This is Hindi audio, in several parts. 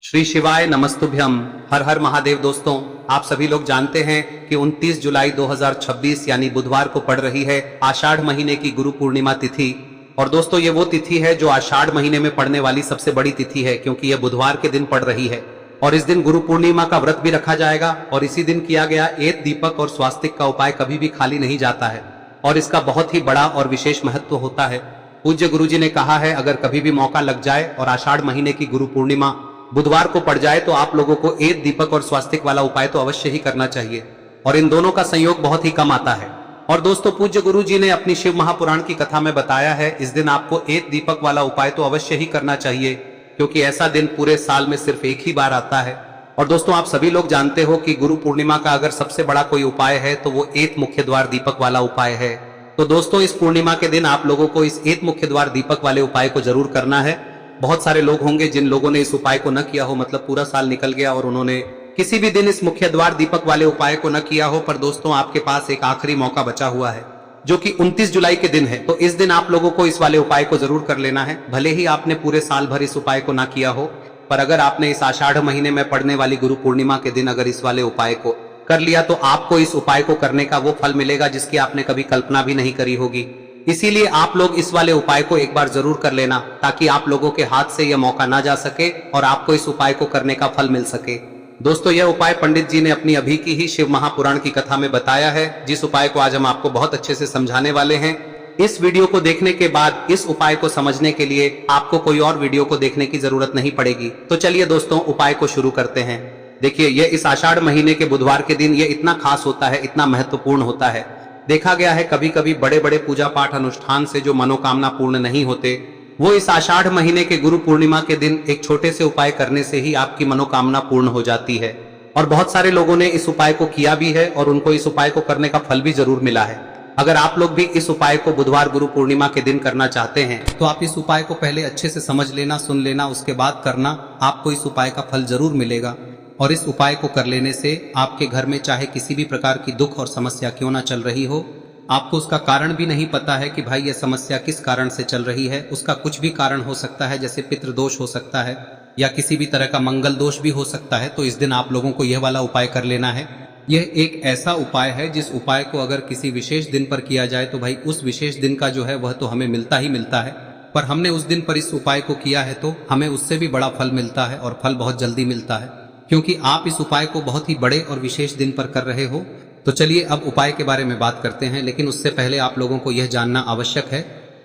श्री शिवाय नमस्तुभ्यम। हर हर महादेव। दोस्तों, आप सभी लोग जानते हैं कि 29 जुलाई 2026 यानी बुधवार को पड़ रही है आषाढ़ महीने की गुरु पूर्णिमा तिथि। और दोस्तों, ये वो तिथि है जो आषाढ़ महीने में पड़ने वाली सबसे बड़ी तिथि है, क्योंकि यह बुधवार के दिन पड़ रही है। और इस दिन गुरु पूर्णिमा का व्रत भी रखा जाएगा और इसी दिन किया गया एक दीपक और स्वास्तिक का उपाय कभी भी खाली नहीं जाता है और इसका बहुत ही बड़ा और विशेष महत्व होता है। पूज्य गुरु जी ने कहा है, अगर कभी भी मौका लग जाए और आषाढ़ महीने की गुरु पूर्णिमा बुधवार को पड़ जाए तो आप लोगों को एक दीपक और स्वास्तिक वाला उपाय तो अवश्य ही करना चाहिए। और इन दोनों का संयोग बहुत ही कम आता है। और दोस्तों, पूज्य गुरु जी ने अपनी शिव महापुराण की कथा में बताया है, इस दिन आपको एक दीपक वाला उपाय तो अवश्य ही करना चाहिए, क्योंकि ऐसा दिन पूरे साल में सिर्फ एक ही बार आता है। और दोस्तों, आप सभी लोग जानते हो कि गुरु पूर्णिमा का अगर सबसे बड़ा कोई उपाय है तो वो एक मुख्य द्वार दीपक वाला उपाय है। तो दोस्तों, इस पूर्णिमा के दिन आप लोगों को इस एक मुख्य द्वार दीपक वाले उपाय को जरूर करना है। बहुत सारे लोग होंगे जिन लोगों ने इस उपाय को न किया हो, मतलब पूरा साल निकल गया और उन्होंने किसी भी दिन इस मुख्य द्वार दीपक वाले उपाय को न किया हो। पर दोस्तों, आपके पास एक आखिरी मौका बचा हुआ है, जो कि 29 जुलाई के दिन है। तो इस दिन आप लोगों को इस वाले उपाय को जरूर कर लेना है। भले ही आपने पूरे साल भर इस उपाय को ना किया हो, पर अगर आपने इस आषाढ़ महीने में पड़ने वाली गुरु पूर्णिमा के दिन अगर इस वाले उपाय को कर लिया तो आपको इस उपाय को करने का वो फल मिलेगा जिसकी आपने कभी कल्पना भी नहीं करी होगी। इसीलिए आप लोग इस वाले उपाय को एक बार जरूर कर लेना, ताकि आप लोगों के हाथ से यह मौका ना जा सके और आपको इस उपाय को करने का फल मिल सके। दोस्तों, यह उपाय पंडित जी ने अपनी अभी की ही शिव महापुराण की कथा में बताया है, जिस उपाय को आज हम आपको बहुत अच्छे से समझाने वाले हैं। इस वीडियो को देखने के बाद इस उपाय को समझने के लिए आपको कोई और वीडियो को देखने की जरूरत नहीं पड़ेगी। तो चलिए दोस्तों, उपाय को शुरू करते हैं। देखिए, यह इस आषाढ़ महीने के बुधवार के दिन ये इतना खास होता है, इतना महत्वपूर्ण होता है। देखा गया है कभी कभी बड़े बड़े पूजा पाठ अनुष्ठान से जो मनोकामना पूर्ण नहीं होते, वो इस आषाढ़ महीने के गुरु पूर्णिमा के दिन एक छोटे से उपाय करने से ही आपकी मनोकामना पूर्ण हो जाती है। और बहुत सारे लोगों ने इस उपाय को किया भी है और उनको इस उपाय को करने का फल भी जरूर मिला है। अगर आप लोग भी इस उपाय को बुधवार गुरु पूर्णिमा के दिन करना चाहते हैं तो आप इस उपाय को पहले अच्छे से समझ लेना, सुन लेना, उसके बाद करना। आपको इस उपाय का फल जरूर मिलेगा। और इस उपाय को कर लेने से आपके घर में चाहे किसी भी प्रकार की दुख और समस्या क्यों ना चल रही हो, आपको उसका कारण भी नहीं पता है कि भाई यह समस्या किस कारण से चल रही है, उसका कुछ भी कारण हो सकता है, जैसे पितृदोष हो सकता है या किसी भी तरह का मंगल दोष भी हो सकता है। तो इस दिन आप लोगों को यह वाला उपाय कर लेना है। यह एक ऐसा उपाय है जिस उपाय को अगर किसी विशेष दिन पर किया जाए तो भाई उस विशेष दिन का जो है वह तो हमें मिलता ही मिलता है, पर हमने उस दिन पर इस उपाय को किया है तो हमें उससे भी बड़ा फल मिलता है और फल बहुत जल्दी मिलता है, क्योंकि आप इस उपाय को बहुत ही बड़े और विशेष दिन पर कर रहे हो। तो चलिए अब उपाय के बारे में बात करते हैं, लेकिन उससे पहले आप लोगों को यह जानना आवश्यक है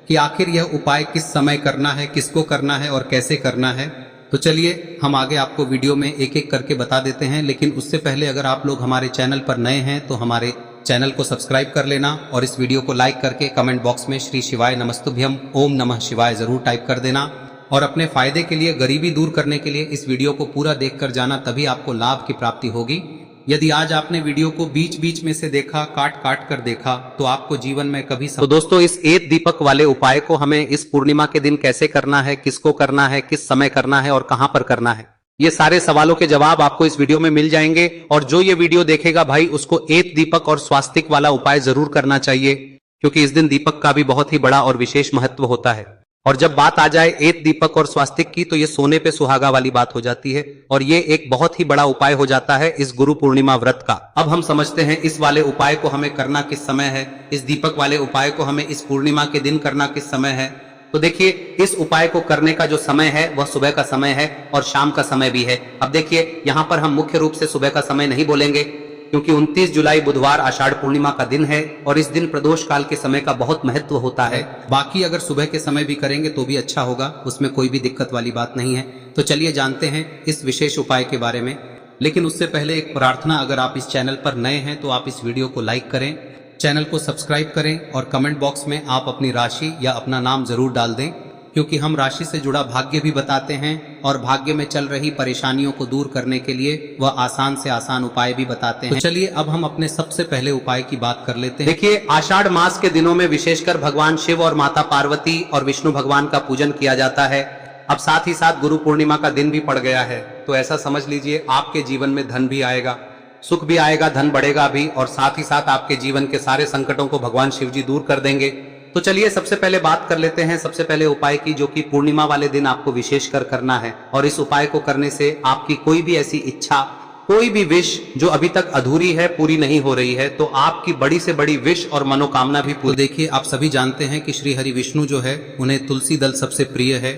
कि आखिर यह उपाय किस समय करना है, किसको करना है और कैसे करना है। तो चलिए हम आगे आपको वीडियो में एक एक करके बता देते हैं, लेकिन उससे पहले अगर आप लोग हमारे चैनल पर नए हैं तो हमारे चैनल को सब्सक्राइब कर लेना और इस वीडियो को लाइक करके कमेंट बॉक्स में श्री शिवाय नमस्तुभ्यम ओम नमः शिवाय जरूर टाइप कर देना। और अपने फायदे के लिए, गरीबी दूर करने के लिए इस वीडियो को पूरा देख कर जाना, तभी आपको लाभ की प्राप्ति होगी। यदि आज आपने वीडियो को बीच बीच में से देखा, काट काट कर देखा, तो आपको जीवन में कभी तो दोस्तों, इस एक दीपक वाले उपाय को हमें इस पूर्णिमा के दिन कैसे करना है, किसको करना है, किस समय करना है और कहां पर करना है, ये सारे सवालों के जवाब आपको इस वीडियो में मिल जाएंगे। और जो ये वीडियो देखेगा भाई, उसको एक दीपक और स्वास्तिक वाला उपाय जरूर करना चाहिए, क्योंकि इस दिन दीपक का भी बहुत ही बड़ा और विशेष महत्व होता है। और जब बात आ जाए एक दीपक और स्वास्तिक की, तो ये सोने पे सुहागा वाली बात हो जाती है और ये एक बहुत ही बड़ा उपाय हो जाता है इस गुरु पूर्णिमा व्रत का। अब हम समझते हैं इस वाले उपाय को हमें करना किस समय है, इस दीपक वाले उपाय को हमें इस पूर्णिमा के दिन करना किस समय है। तो देखिए, इस उपाय को करने का जो समय है वह सुबह का समय है और शाम का समय भी है। अब देखिए, यहाँ पर हम मुख्य रूप से सुबह का समय नहीं बोलेंगे, क्योंकि 29 जुलाई बुधवार आषाढ़ पूर्णिमा का दिन है और इस दिन प्रदोष काल के समय का बहुत महत्व होता है। बाकी अगर सुबह के समय भी करेंगे तो भी अच्छा होगा, उसमें कोई भी दिक्कत वाली बात नहीं है। तो चलिए जानते हैं इस विशेष उपाय के बारे में। लेकिन उससे पहले एक प्रार्थना, अगर आप इस चैनल पर नए हैं तो आप इस वीडियो को लाइक करें, चैनल को सब्सक्राइब करें और कमेंट बॉक्स में आप अपनी राशि या अपना नाम जरूर डाल दें, क्योंकि हम राशि से जुड़ा भाग्य भी बताते हैं और भाग्य में चल रही परेशानियों को दूर करने के लिए वह आसान से आसान उपाय भी बताते हैं। तो चलिए अब हम अपने सबसे पहले उपाय की बात कर लेते हैं। देखिए, आषाढ़ मास के दिनों में विशेषकर भगवान शिव और माता पार्वती और विष्णु भगवान का पूजन किया जाता है। अब साथ ही साथ गुरु पूर्णिमा का दिन भी पड़ गया है, तो ऐसा समझ लीजिए आपके जीवन में धन भी आएगा, सुख भी आएगा, धन बढ़ेगा भी, और साथ ही साथ आपके जीवन के सारे संकटों को भगवान शिव जी दूर कर देंगे। तो चलिए सबसे पहले बात कर लेते हैं सबसे पहले उपाय की, जो कि पूर्णिमा वाले दिन आपको विशेषकर करना है। और इस उपाय को करने से आपकी कोई भी ऐसी इच्छा, कोई भी विश जो अभी तक अधूरी है, पूरी नहीं हो रही है, तो आपकी बड़ी से बड़ी विश और मनोकामना भी पूरी। देखिए, आप सभी जानते हैं कि श्री हरि विष्णु जो है उन्हें तुलसी दल सबसे प्रिय है।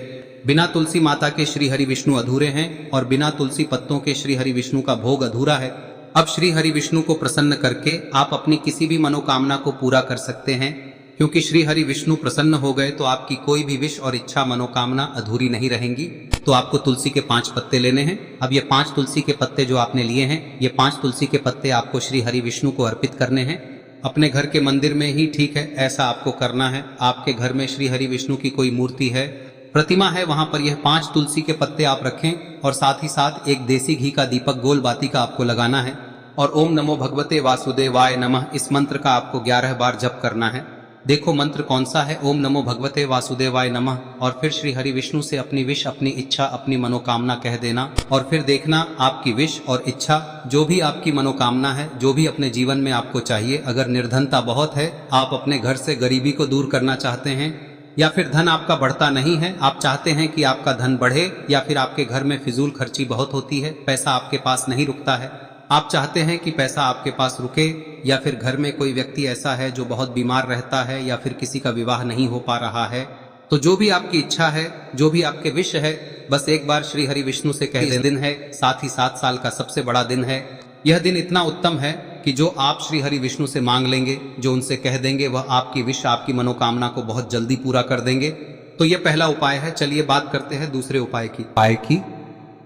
बिना तुलसी माता के श्री हरि विष्णु अधूरे हैं और बिना तुलसी पत्तों के श्री हरि विष्णु का भोग अधूरा है। अब श्री हरि विष्णु को प्रसन्न करके आप अपनी किसी भी मनोकामना को पूरा कर सकते हैं, क्योंकि श्री हरि विष्णु प्रसन्न हो गए तो आपकी कोई भी विश और इच्छा मनोकामना अधूरी नहीं रहेंगी। तो आपको तुलसी के 5 पत्ते लेने हैं। अब ये 5 तुलसी के पत्ते जो आपने लिए हैं, ये 5 तुलसी के पत्ते आपको श्री हरि विष्णु को अर्पित करने हैं। अपने घर के मंदिर में ही ठीक है, ऐसा आपको करना है। आपके घर में श्री हरि विष्णु की कोई मूर्ति है, प्रतिमा है, वहां पर यह 5 तुलसी के पत्ते आप रखें और साथ ही साथ एक देसी घी का दीपक गोल बाती का आपको लगाना है। और ओम नमो भगवते वासुदेवाय नमः इस मंत्र का आपको 11 बार जप करना है। देखो मंत्र कौन सा है, ओम नमो भगवते वासुदेवाय नमः, और फिर श्री हरि विष्णु से अपनी विश, अपनी इच्छा, अपनी मनोकामना कह देना। और फिर देखना आपकी विश और इच्छा, जो भी आपकी मनोकामना है, जो भी अपने जीवन में आपको चाहिए। अगर निर्धनता बहुत है, आप अपने घर से गरीबी को दूर करना चाहते हैं, या फिर धन आपका बढ़ता नहीं है, आप चाहते हैं कि आपका धन बढ़े, या फिर आपके घर में फिजूल खर्ची बहुत होती है, पैसा आपके पास नहीं रुकता है, आप चाहते हैं कि पैसा आपके पास रुके, या फिर घर में कोई व्यक्ति ऐसा है जो बहुत बीमार रहता है, या फिर किसी का विवाह नहीं हो पा रहा है, तो जो भी आपकी इच्छा है, जो भी आपके विश है, बस एक बार श्री हरि विष्णु से कह दें। दिन है, साथ ही 7 साल का सबसे बड़ा दिन है। यह दिन इतना उत्तम है कि जो आप श्री हरि विष्णु से मांग लेंगे, जो उनसे कह देंगे, वह आपकी विश, आपकी मनोकामना को बहुत जल्दी पूरा कर देंगे। तो यह पहला उपाय है। चलिए बात करते हैं दूसरे उपाय की।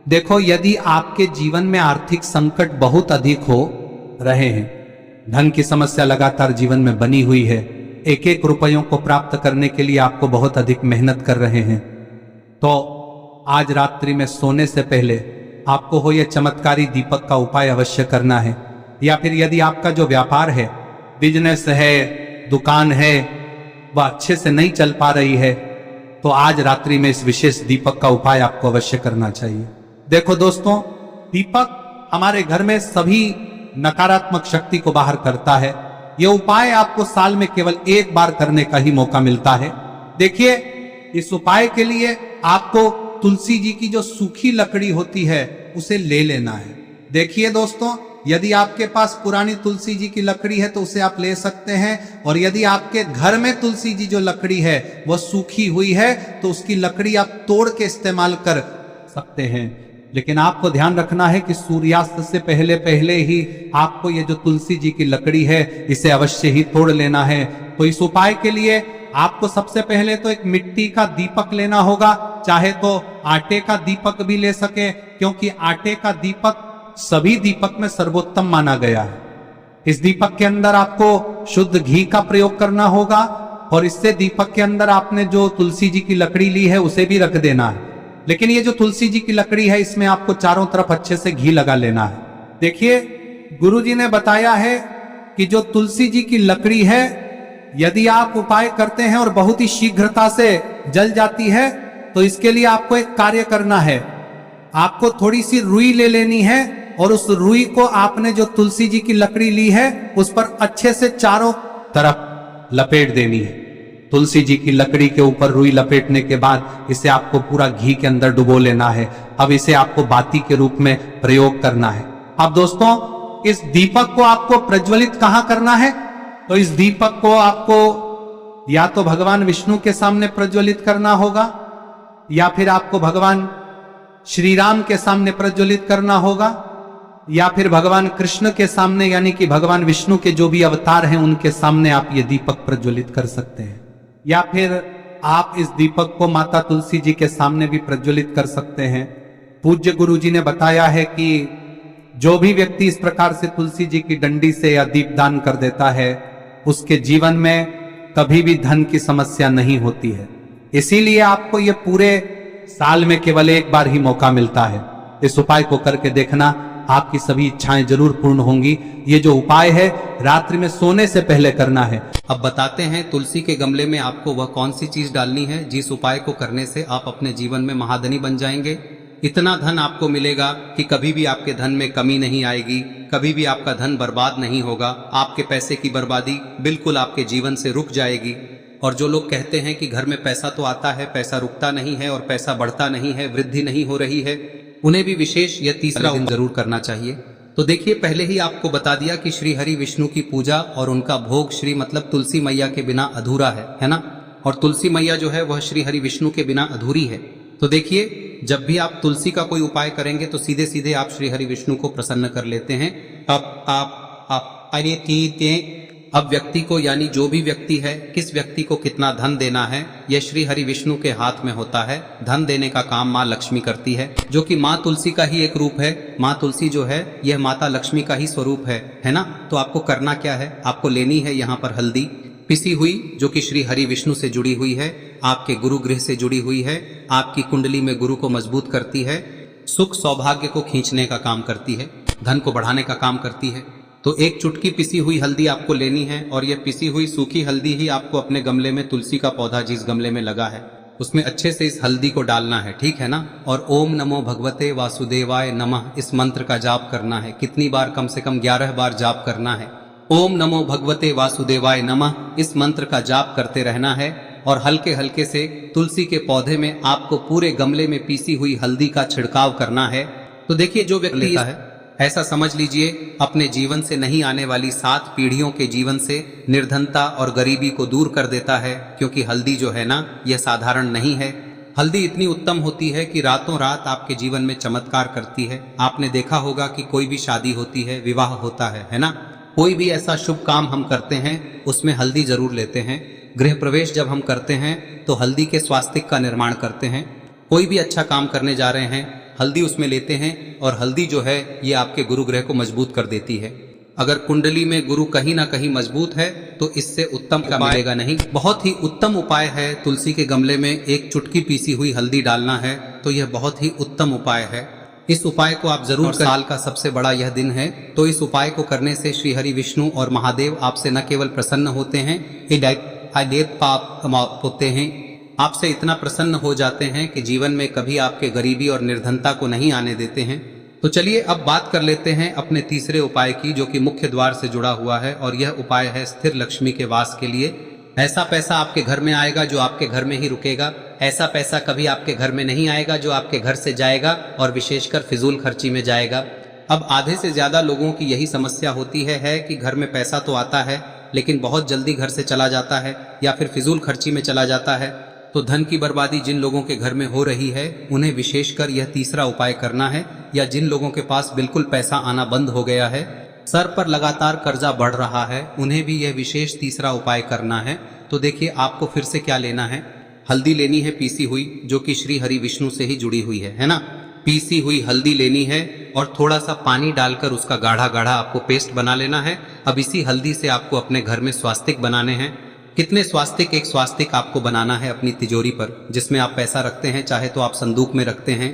देखो, यदि आपके जीवन में आर्थिक संकट बहुत अधिक हो रहे हैं, धन की समस्या लगातार जीवन में बनी हुई है, एक एक रुपयों को प्राप्त करने के लिए आपको बहुत अधिक मेहनत कर रहे हैं, तो आज रात्रि में सोने से पहले आपको हो यह चमत्कारी दीपक का उपाय अवश्य करना है। या फिर यदि आपका जो व्यापार है, बिजनेस है, दुकान है, वह अच्छे से नहीं चल पा रही है, तो आज रात्रि में इस विशेष दीपक का उपाय आपको अवश्य करना चाहिए। देखो दोस्तों, दीपक हमारे घर में सभी नकारात्मक शक्ति को बाहर करता है। यह उपाय आपको साल में केवल 1 बार करने का ही मौका मिलता है। देखिए, इस उपाय के लिए आपको तुलसी जी की जो सूखी लकड़ी होती है उसे ले लेना है। देखिए दोस्तों, यदि आपके पास पुरानी तुलसी जी की लकड़ी है तो उसे आप ले सकते हैं, और यदि आपके घर में तुलसी जी जो लकड़ी है वह सूखी हुई है तो उसकी लकड़ी आप तोड़ के इस्तेमाल कर सकते हैं। लेकिन आपको ध्यान रखना है कि सूर्यास्त से पहले पहले ही आपको ये जो तुलसी जी की लकड़ी है इसे अवश्य ही तोड़ लेना है। तो इस उपाय के लिए आपको सबसे पहले तो एक मिट्टी का दीपक लेना होगा, चाहे तो आटे का दीपक भी ले सके, क्योंकि आटे का दीपक सभी दीपक में सर्वोत्तम माना गया है। इस दीपक के अंदर आपको शुद्ध घी का प्रयोग करना होगा, और इससे दीपक के अंदर आपने जो तुलसी जी की लकड़ी ली है उसे भी रख देना है। लेकिन ये जो तुलसी जी की लकड़ी है, इसमें आपको चारों तरफ अच्छे से घी लगा लेना है। देखिए, गुरुजी ने बताया है कि जो तुलसी जी की लकड़ी है, यदि आप उपाय करते हैं और बहुत ही शीघ्रता से जल जाती है, तो इसके लिए आपको एक कार्य करना है। आपको थोड़ी सी रुई ले लेनी है, और उस रुई को आपने जो तुलसी जी की लकड़ी ली है उस पर अच्छे से चारों तरफ लपेट देनी है। तुलसी जी की लकड़ी के ऊपर रुई लपेटने के बाद इसे आपको पूरा घी के अंदर डुबो लेना है। अब इसे आपको बाती के रूप में प्रयोग करना है। अब दोस्तों, इस दीपक को आपको प्रज्वलित कहां करना है? तो इस दीपक को आपको या तो भगवान विष्णु के सामने प्रज्वलित करना होगा, या फिर आपको भगवान श्री राम के सामने प्रज्वलित करना होगा, या फिर भगवान कृष्ण के सामने, यानी कि भगवान विष्णु के जो भी अवतार हैं उनके सामने आप ये दीपक प्रज्वलित कर सकते हैं। या फिर आप इस दीपक को माता तुलसी जी के सामने भी प्रज्वलित कर सकते हैं। पूज्य गुरु जी ने बताया है कि जो भी व्यक्ति इस प्रकार से तुलसी जी की डंडी से या दीपदान कर देता है, उसके जीवन में कभी भी धन की समस्या नहीं होती है। इसीलिए आपको ये पूरे साल में केवल 1 बार ही मौका मिलता है। इस उपाय को करके देखना, आपकी सभी इच्छाएं जरूर पूर्ण होंगी। ये जो उपाय है रात्रि में सोने से पहले करना है। अब बताते हैं तुलसी के गमले में आपको वह कौन सी चीज डालनी है जिस उपाय को करने से आप अपने जीवन में महाधनी बन जाएंगे। इतना धन आपको मिलेगा कि कभी भी आपके धन में कमी नहीं आएगी, कभी भी आपका धन बर्बाद नहीं होगा। आपके पैसे की बर्बादी बिल्कुल आपके जीवन से रुक जाएगी। और जो लोग कहते हैं कि घर में पैसा तो आता है, पैसा रुकता नहीं है और पैसा बढ़ता नहीं है, वृद्धि नहीं हो रही है, उन्हें भी विशेष यह तीसरा दिन जरूर करना चाहिए। तो देखिए, पहले ही आपको बता दिया कि श्री हरि विष्णु की पूजा और उनका भोग श्री मतलब तुलसी मैया के बिना अधूरा है ना। और तुलसी मैया जो है वह श्री हरि विष्णु के बिना अधूरी है। तो देखिए, जब भी आप तुलसी का कोई उपाय करेंगे तो सीधे सीधे आप श्री हरि विष्णु को प्रसन्न कर लेते हैं। अब व्यक्ति को, यानी जो भी व्यक्ति है, किस व्यक्ति को कितना धन देना है, यह श्री हरि विष्णु के हाथ में होता है। धन देने का काम माँ लक्ष्मी करती है, जो कि माँ तुलसी का ही एक रूप है। माँ तुलसी जो है यह माता लक्ष्मी का ही स्वरूप है ना। तो आपको करना क्या है, आपको लेनी है यहाँ पर हल्दी पिसी हुई, जो कि श्री हरि विष्णु से जुड़ी हुई है, आपके गुरु गृह से जुड़ी हुई है, आपकी कुंडली में गुरु को मजबूत करती है, सुख सौभाग्य को खींचने का काम करती है, धन को बढ़ाने का काम करती है। तो एक चुटकी पिसी हुई हल्दी आपको लेनी है और यह पिसी हुई सूखी हल्दी ही आपको अपने गमले में, तुलसी का पौधा जिस गमले में लगा है उसमें अच्छे से इस हल्दी को डालना है, ठीक है ना। और ओम नमो भगवते वासुदेवाय नमः इस मंत्र का जाप करना है। कितनी बार? कम से कम 11 बार जाप करना है। ओम नमो भगवते वासुदेवाय नमः इस मंत्र का जाप करते रहना है और हल्के हल्के से तुलसी के पौधे में आपको पूरे गमले में पीसी हुई हल्दी का छिड़काव करना है। तो देखिए, जो व्यक्ति लेता है, ऐसा समझ लीजिए अपने जीवन से नहीं आने वाली 7 पीढ़ियों के जीवन से निर्धनता और गरीबी को दूर कर देता है। क्योंकि हल्दी जो है ना, यह साधारण नहीं है। हल्दी इतनी उत्तम होती है कि रातों रात आपके जीवन में चमत्कार करती है। आपने देखा होगा कि कोई भी शादी होती है, विवाह होता है ना, कोई भी ऐसा शुभ काम हम करते हैं उसमें हल्दी जरूर लेते हैं। गृह प्रवेश जब हम करते हैं तो हल्दी के स्वास्तिक का निर्माण करते हैं। कोई भी अच्छा काम करने जा रहे हैं, हल्दी उसमें लेते हैं और हल्दी जो है ये आपके गुरु ग्रह को मजबूत कर देती है। अगर कुंडली में गुरु कहीं ना कहीं मजबूत है तो इससे उत्तम का मिलेगा नहीं। बहुत ही उत्तम उपाय है, तुलसी के गमले में एक चुटकी पीसी हुई हल्दी डालना है, तो यह बहुत ही उत्तम उपाय है। इस उपाय को आप जरूर करें। साल का सबसे बड़ा यह दिन है, तो इस उपाय को करने से श्री हरि विष्णु और महादेव आपसे न केवल प्रसन्न होते हैं, पाप होते हैं, आपसे इतना प्रसन्न हो जाते हैं कि जीवन में कभी आपके गरीबी और निर्धनता को नहीं आने देते हैं। तो चलिए अब बात कर लेते हैं अपने तीसरे उपाय की, जो कि मुख्य द्वार से जुड़ा हुआ है। और यह उपाय है स्थिर लक्ष्मी के वास के लिए। ऐसा पैसा आपके घर में आएगा जो आपके घर में ही रुकेगा। ऐसा पैसा कभी आपके घर में नहीं आएगा जो आपके घर से जाएगा और विशेषकर फिजूल खर्ची में जाएगा। अब आधे से ज्यादा लोगों की यही समस्या होती है कि घर में पैसा तो आता है लेकिन बहुत जल्दी घर से चला जाता है या फिर फिजूल खर्ची में चला जाता है। तो धन की बर्बादी जिन लोगों के घर में हो रही है उन्हें विशेषकर यह तीसरा उपाय करना है। या जिन लोगों के पास बिल्कुल पैसा आना बंद हो गया है, सर पर लगातार कर्जा बढ़ रहा है, उन्हें भी यह विशेष तीसरा उपाय करना है। तो देखिए, आपको फिर से क्या लेना है, हल्दी लेनी है पीसी हुई, जो कि श्री हरि विष्णु से ही जुड़ी हुई है ना। पीसी हुई हल्दी लेनी है और थोड़ा सा पानी डालकर उसका गाढ़ा गाढ़ा आपको पेस्ट बना लेना है। अब इसी हल्दी से आपको अपने घर में स्वास्तिक बनाने हैं। कितने स्वास्तिक? एक स्वास्तिक आपको बनाना है अपनी तिजोरी पर, जिसमें आप पैसा रखते हैं। चाहे तो आप संदूक में रखते हैं,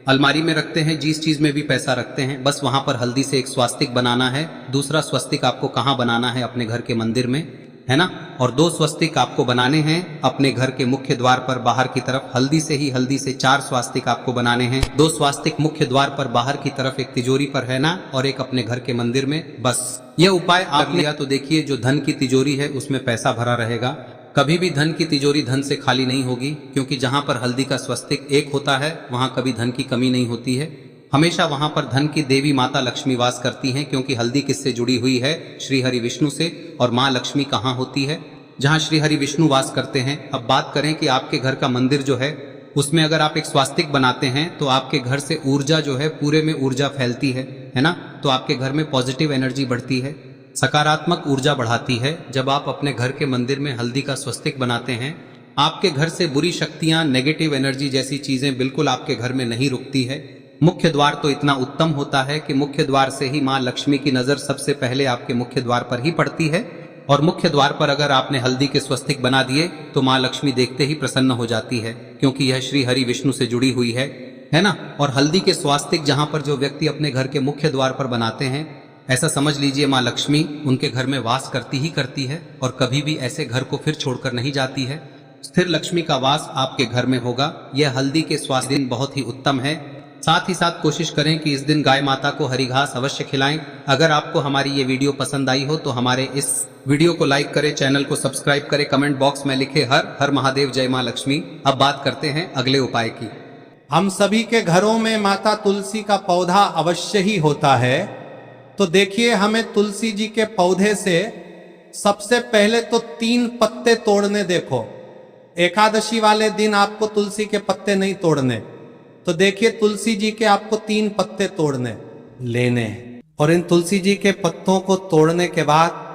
अलमारी में रखते हैं, जिस चीज में भी पैसा रखते हैं, बस वहां पर हल्दी से एक स्वास्तिक बनाना है। दूसरा स्वस्तिक आपको कहाँ बनाना है? अपने घर के मंदिर में, है ना। और 2 स्वस्तिक आपको बनाने हैं अपने घर के मुख्य द्वार पर बाहर की तरफ। हल्दी से 4 स्वास्तिक आपको बनाने हैं। 2 स्वास्तिक मुख्य द्वार पर बाहर की तरफ, एक तिजोरी पर, है ना, और एक अपने घर के मंदिर में। बस यह उपाय आप लिया तो देखिए, जो धन की तिजोरी है उसमें पैसा भरा रहेगा। कभी भी धन की तिजोरी धन से खाली नहीं होगी, क्योंकि जहां पर हल्दी का स्वस्तिक एक होता है वहां कभी धन की कमी नहीं होती है। हमेशा वहां पर धन की देवी माता लक्ष्मी वास करती हैं, क्योंकि हल्दी किससे जुड़ी हुई है? श्री हरि विष्णु से। और माँ लक्ष्मी कहाँ होती है? जहाँ श्री हरि विष्णु वास करते हैं। अब बात करें कि आपके घर का मंदिर जो है उसमें अगर आप एक स्वास्तिक बनाते हैं तो आपके घर से ऊर्जा जो है, पूरे में ऊर्जा फैलती है ना। तो आपके घर में पॉजिटिव एनर्जी बढ़ती है, सकारात्मक ऊर्जा बढ़ाती है। जब आप अपने घर के मंदिर में हल्दी का स्वस्तिक बनाते हैं, आपके घर से बुरी शक्तियां, नेगेटिव एनर्जी जैसी चीजें बिल्कुल आपके घर में नहीं रुकती है। मुख्य द्वार तो इतना उत्तम होता है कि मुख्य द्वार से ही माँ लक्ष्मी की नजर सबसे पहले आपके मुख्य द्वार पर ही पड़ती है। और मुख्य द्वार पर अगर आपने हल्दी के स्वस्तिक बना दिए तो माँ लक्ष्मी देखते ही प्रसन्न हो जाती है, क्योंकि यह श्री हरि विष्णु से जुड़ी हुई है ना। और हल्दी के स्वास्तिक जहां पर जो व्यक्ति अपने घर के मुख्य द्वार पर बनाते हैं, ऐसा समझ लीजिए माँ लक्ष्मी उनके घर में वास करती ही करती है और कभी भी ऐसे घर को फिर छोड़कर नहीं जाती है। स्थिर लक्ष्मी का वास आपके घर में होगा। यह हल्दी के स्वास्थ्य दिन बहुत ही उत्तम है। साथ ही साथ कोशिश करें कि इस दिन गाय माता को हरी घास अवश्य खिलाएं। अगर आपको हमारी ये वीडियो पसंद आई हो तो हमारे इस वीडियो को लाइक करें, चैनल को सब्सक्राइब करें, कमेंट बॉक्स में लिखे हर हर महादेव, जय मां लक्ष्मी। अब बात करते हैं अगले उपाय की। हम सभी के घरों में माता तुलसी का पौधा अवश्य ही होता है। तो देखिए, हमें तुलसी जी के पौधे से सबसे पहले तो 3 पत्ते तोड़ने। देखो, एकादशी वाले दिन आपको तुलसी के पत्ते नहीं तोड़ने। तो देखिए, तुलसी जी के आपको 3 पत्ते तोड़ने लेने हैं। और इन तुलसी जी के पत्तों को तोड़ने के बाद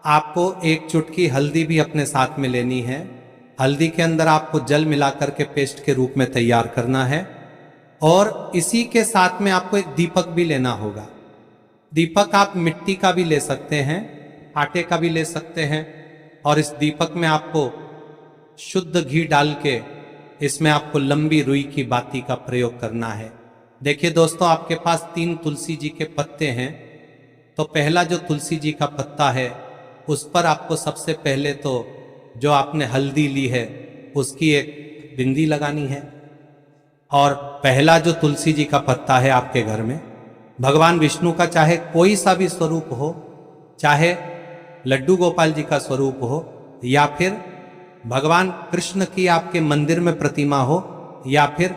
आपको 1 चुटकी हल्दी भी अपने साथ में लेनी है। हल्दी के अंदर आपको जल मिलाकर के पेस्ट के रूप में तैयार करना है। और इसी के साथ में आपको एक दीपक भी लेना होगा। दीपक आप मिट्टी का भी ले सकते हैं, आटे का भी ले सकते हैं। और इस दीपक में आपको शुद्ध घी डाल के इसमें आपको लंबी रुई की बाती का प्रयोग करना है। देखिए दोस्तों, आपके पास 3 तुलसी जी के पत्ते हैं। तो पहला जो तुलसी जी का पत्ता है, उस पर आपको सबसे पहले तो जो आपने हल्दी ली है उसकी एक बिंदी लगानी है। और पहला जो तुलसी जी का पत्ता है आपके घर में, भगवान विष्णु का चाहे कोई सा भी स्वरूप हो, चाहे लड्डू गोपाल जी का स्वरूप हो, या फिर भगवान कृष्ण की आपके मंदिर में प्रतिमा हो, या फिर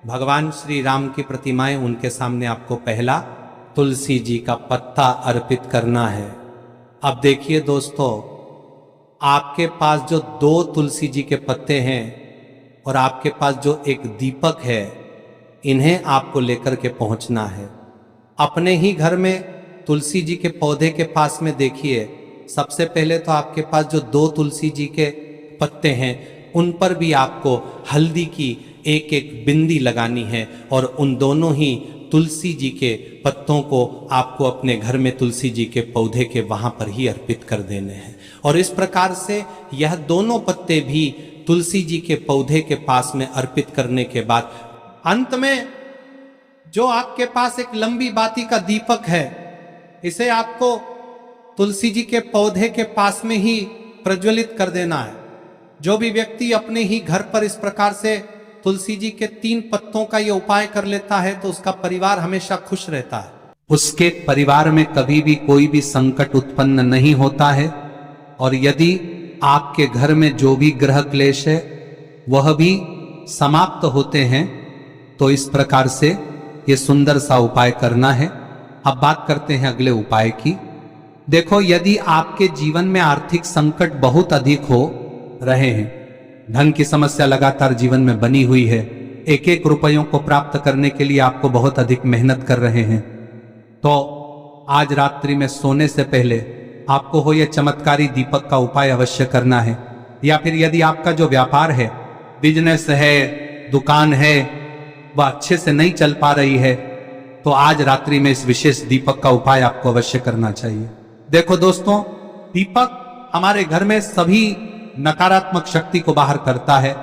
भगवान श्री राम की प्रतिमाएं, उनके सामने आपको पहला तुलसी जी का पत्ता अर्पित करना है। अब देखिए दोस्तों, आपके पास जो 2 तुलसी जी के पत्ते हैं और आपके पास जो एक दीपक है, इन्हें आपको लेकर के पहुंचना है। अपने ही घर में तुलसी जी के पौधे के पास में देखिए, सबसे पहले तो आपके पास जो 2 तुलसी जी के पत्ते हैं, उन पर भी आपको हल्दी की एक एक बिंदी लगानी है। और उन दोनों ही तुलसी जी के पत्तों को आपको अपने घर में तुलसी जी के पौधे के वहां पर ही अर्पित कर देने हैं। और इस प्रकार से यह दोनों पत्ते भी तुलसी जी के पौधे के पास में अर्पित करने के बाद अंत में जो आपके पास एक लंबी बाती का दीपक है, इसे आपको तुलसी जी के पौधे के पास में ही प्रज्वलित कर देना है। जो भी व्यक्ति अपने ही घर पर इस प्रकार से तुलसी जी के 3 पत्तों का ये उपाय कर लेता है, तो उसका परिवार हमेशा खुश रहता है। उसके परिवार में कभी भी कोई भी संकट उत्पन्न नहीं होता है। और यदि आपके घर में जो भी ग्रह क्लेश है वह भी समाप्त होते हैं। तो इस प्रकार से ये सुंदर सा उपाय करना है। अब बात करते हैं अगले उपाय की। देखो, यदि आपके जीवन में आर्थिक संकट बहुत अधिक हो रहे हैं, धन की समस्या लगातार जीवन में बनी हुई है, 1-1 रुपयों को प्राप्त करने के लिए आपको बहुत अधिक मेहनत कर रहे हैं, तो आज रात्रि में सोने से पहले आपको हो यह चमत्कारी दीपक का उपाय अवश्य करना है। या फिर यदि आपका जो व्यापार है, बिजनेस है, दुकान है, वह अच्छे से नहीं चल पा रही है, तो आज रात्रि में इस विशेष दीपक का उपाय आपको अवश्य करना चाहिए। देखो दोस्तों, दीपक हमारे घर में सभी नकारात्मक शक्ति को बाहर करता है।